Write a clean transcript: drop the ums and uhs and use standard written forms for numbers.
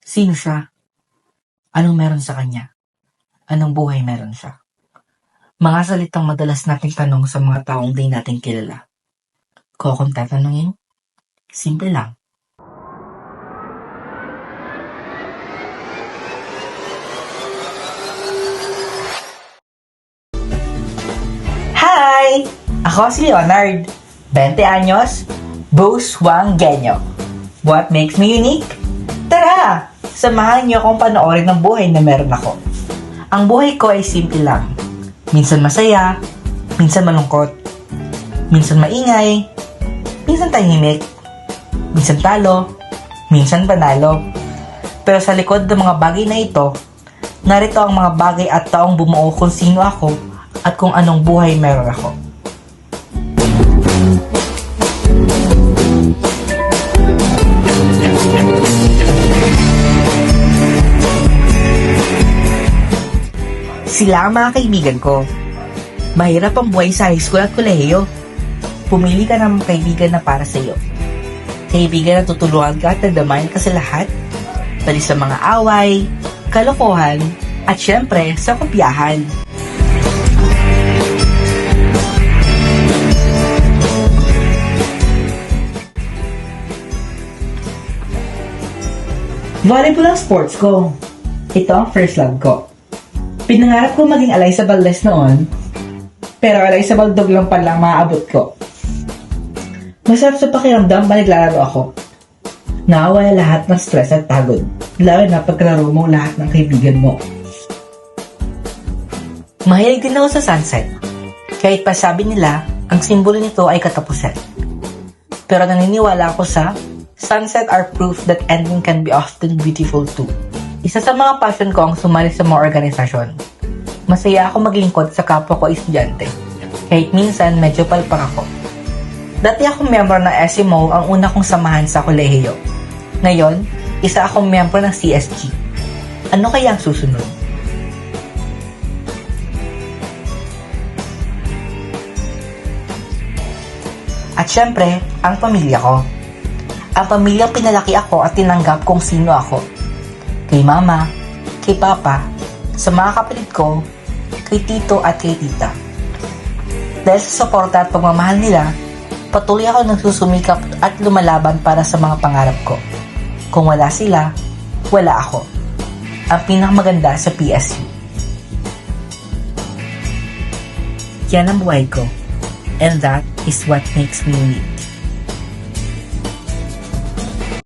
Sino siya? Anong meron sa kanya? Anong buhay meron siya? Mga salitang madalas nating tanong sa mga taong di natin kilala. Kung tatanungin, simple lang. Hi! Ako si Leonard. 20 anyos, Busuangueño. What makes me unique? Tara! Samahan niyo akong panoorin ng buhay na meron ako. Ang buhay ko ay simple lang. Minsan masaya, minsan malungkot, minsan maingay, minsan tahimik, minsan talo, minsan panalo. Pero sa likod ng mga bagay na ito, narito ang mga bagay at taong bumuo kung sino ako at kung anong buhay meron ako. Sila ang mga kaibigan ko. Mahirap ang buhay sa high school at kolehiyo. Pumili ka ng kaibigan na para sa iyo. Kaibigan na tutulungan ka at nagdamayan ka sa lahat. Pati sa mga away, kalokohan, at syempre sa kopyahan. Volleyball ang sports ko. Ito ang first love ko. Pinangarap ko maging Alyssa Valdez noon, pero Alyssa Baldog lang pala maaabot ko. Masarap sa pakiramdam ba naglalaro ako. Nakawala lahat ng stress at pagod, lalo na pagkalaro mo lahat ng kaibigan mo. Mahilig din ako sa sunset. Kahit pa sabi nila, ang simbolo nito ay katapusan. Pero naniniwala ako sa sunset are proof that ending can be often beautiful too. Isa sa mga passion ko ang sumali sa mga organisasyon. Masaya ako maglingkod sa kapwa ko estudyante. Kahit minsan medyo palpak ako. Dati akong miyembro ng SMO ang una kong samahan sa kolehiyo. Ngayon, isa akong miyembro ng CSG. Ano kaya ang susunod? At syempre, ang pamilya ko. Ang pamilyang pinalaki ako at tinanggap kung sino ako. Kay mama, kay papa, sa mga kapatid ko, kay tito at kay tita. Dahil sa suporta at pagmamahal nila, patuloy ako nagsusumikap at lumalaban para sa mga pangarap ko. Kung wala sila, wala ako. Ang pinakamaganda sa PSU. Yan ang buhay ko. And that is what makes me unique.